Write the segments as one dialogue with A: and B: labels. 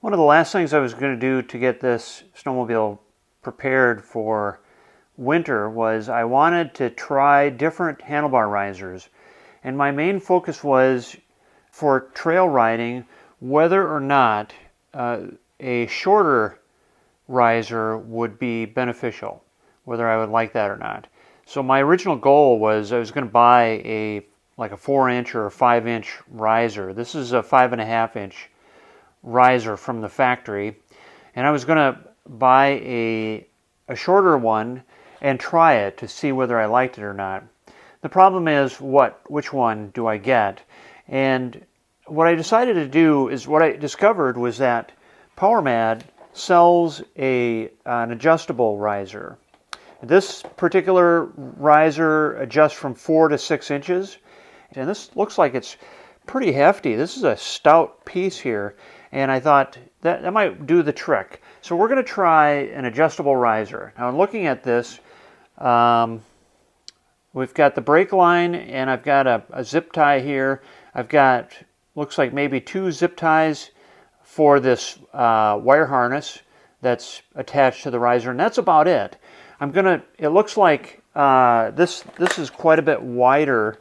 A: One of the last things I was going to do to get this snowmobile prepared for winter was I wanted to try different handlebar risers. And my main focus was for trail riding whether or not a shorter riser would be beneficial, whether I would like that or not. So my original goal was I was going to buy like a 4-inch or a 5-inch riser. This is a 5.5-inch riser from the factory, and I was going to buy a shorter one and try it to see whether I liked it or not. The problem is which one do I get? And what I decided to do is what I discovered was that PowerMadd sells an adjustable riser. This particular riser adjusts from 4 to 6 inches, and this looks like it's pretty hefty. This is a stout piece here, and I thought that might do the trick. So we're going to try an adjustable riser. Now, in looking at this, we've got the brake line, and I've got a zip tie here. I've got, looks like maybe 2 zip ties for this wire harness that's attached to the riser, and that's about it. It looks like this is quite a bit wider.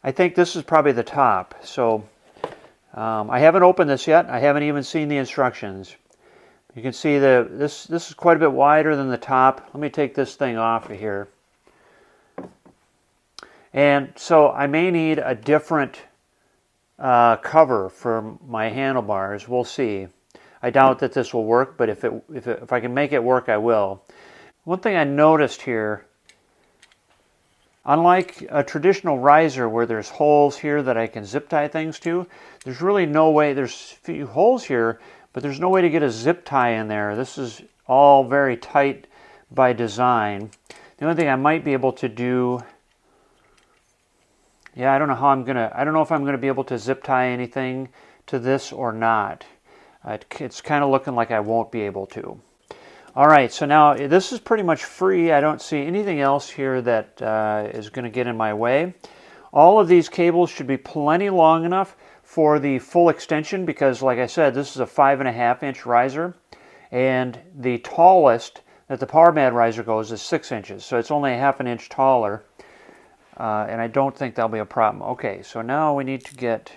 A: I think this is probably the top. So I haven't opened this yet. I haven't even seen the instructions. You can see this is quite a bit wider than the top. Let me take this thing off of here. And so I may need a different cover for my handlebars. We'll see. I doubt that this will work, but if I can make it work, I will. One thing I noticed here, unlike a traditional riser where there's holes here that I can zip tie things to, there's really no way. There's a few holes here, but there's no way to get a zip tie in there. This is all very tight by design. The only thing I might be able to do, I don't know if I'm gonna be able to zip tie anything to this or not. It's kind of looking like I won't be able to. All right, so now this is pretty much free. I don't see anything else here that is going to get in my way. All of these cables should be plenty long enough for the full extension because, like I said, this is a 5.5-inch riser, and the tallest that the PowerMadd riser goes is 6 inches, so it's only a 1/2 inch taller, and I don't think that'll be a problem. Okay, so now we need to get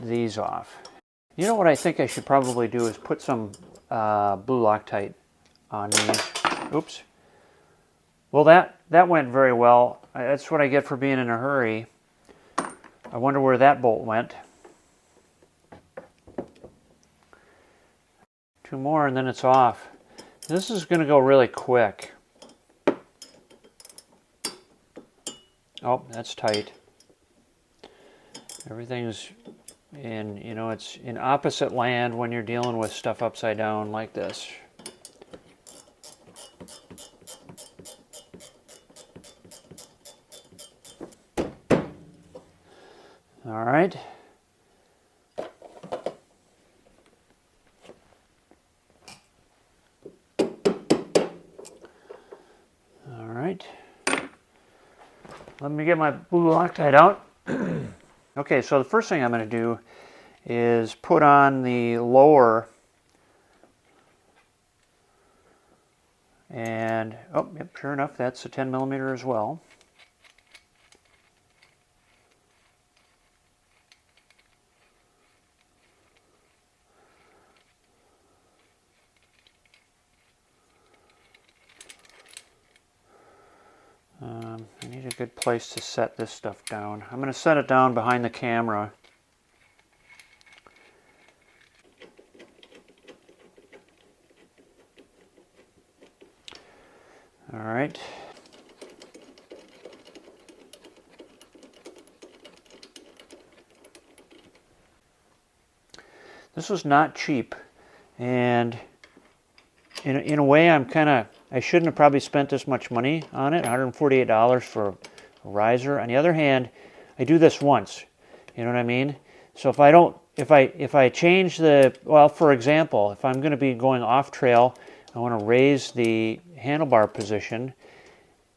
A: these off. You know what I think I should probably do is put some blue Loctite on these. Oops. Well, that went very well. That's what I get for being in a hurry. I wonder where that bolt went. 2 more and then it's off. This is going to go really quick. Oh, that's tight. Everything's it's in opposite land when you're dealing with stuff upside down like this. All right. All right. Let me get my blue Loctite out. Okay, so the first thing I'm going to do is put on the lower, and oh, yep, sure enough, that's a 10 millimeter as well. I need a good place to set this stuff down. I'm going to set it down behind the camera. All right. This was not cheap, and in a way, I shouldn't have probably spent this much money on it, $148 for a riser. On the other hand, I do this once, you know what I mean? So if I change for example, if I'm going to be going off trail, I want to raise the handlebar position,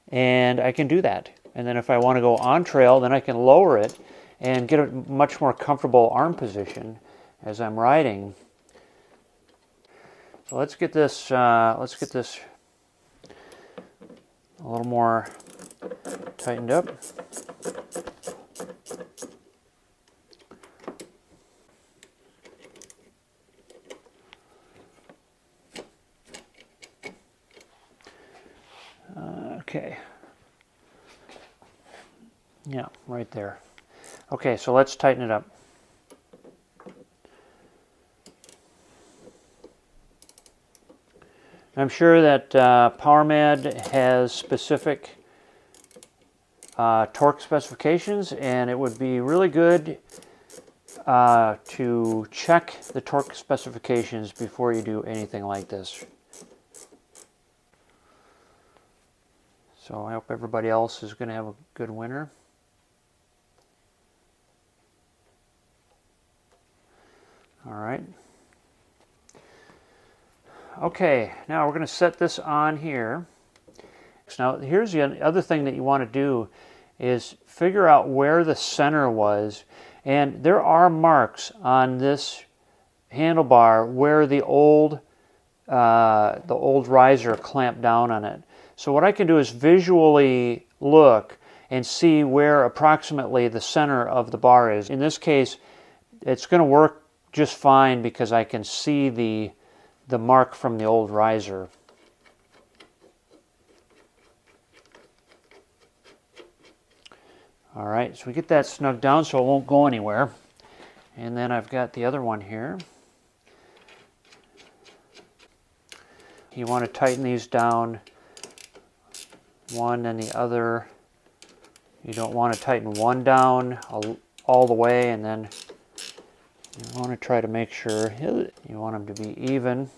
A: and I can do that. And then if I want to go on trail, then I can lower it and get a much more comfortable arm position. as I'm riding. So let's get this a little more tightened up. Okay. Yeah, right there. Okay, so let's tighten it up. I'm sure that PowerMadd has specific torque specifications, and it would be really good to check the torque specifications before you do anything like this. So I hope everybody else is going to have a good winter. All right. Okay, now we're going to set this on here. Now here's the other thing that you want to do is figure out where the center was. And there are marks on this handlebar where the old riser clamped down on it. So what I can do is visually look and see where approximately the center of the bar is. In this case, it's going to work just fine because I can see the mark from the old riser. All right, so we get that snug down so it won't go anywhere. And then I've got the other one here. You want to tighten these down one and the other. You don't want to tighten one down all the way, and then you want to try to make sure you want them to be even.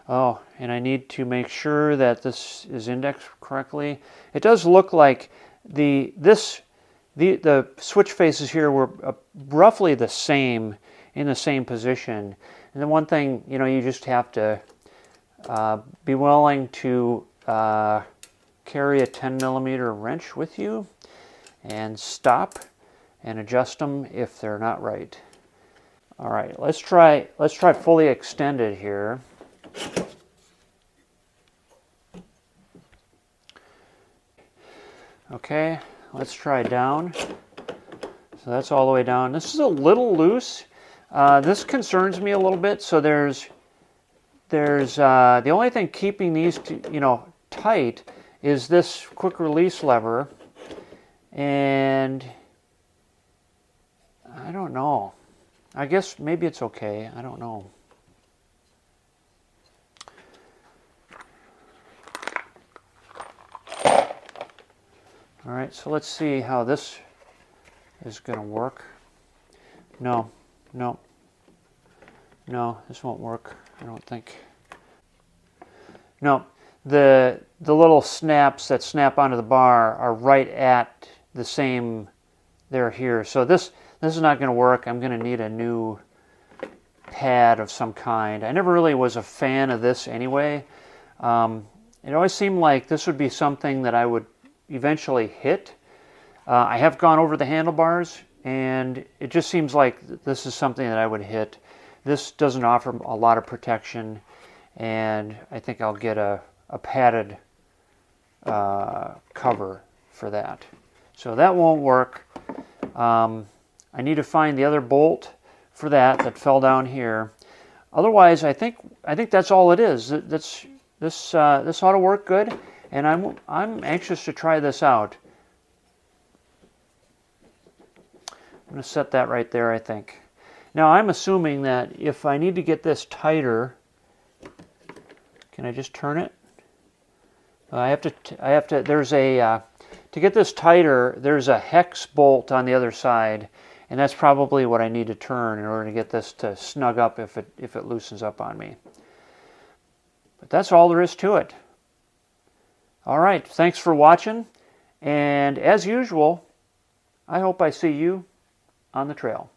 A: Oh, and I need to make sure that this is indexed correctly. It does look like the switch faces here were roughly the same, in the same position. And the one thing, you just have to be willing to carry a 10mm wrench with you and stop and adjust them if they're not right. All right, let's try fully extended here. Okay, let's try down. So that's all the way down. This is a little loose. This concerns me a little bit. So there's the only thing keeping these tight is this quick release lever, and I don't know. I guess maybe it's okay. I don't know. All right, so let's see how this is going to work. No, this won't work, I don't think. No, the little snaps that snap onto the bar are right at the same, they're here. So this is not going to work. I'm going to need a new pad of some kind. I never really was a fan of this anyway. It always seemed like this would be something that I would eventually hit. I have gone over the handlebars, and it just seems like this is something that I would hit. This doesn't offer a lot of protection, and I think I'll get a padded cover for that. So that won't work. I need to find the other bolt for that fell down here. Otherwise, I think that's all it is. This ought to work good, and I'm anxious to try this out. I'm going to set that right there, I think. Now I'm assuming that if I need to get this tighter, can I just turn it? I have to. There's a to get this tighter. There's a hex bolt on the other side, and that's probably what I need to turn in order to get this to snug up if it loosens up on me. But that's all there is to it. All right, thanks for watching, and as usual, I hope I see you on the trail.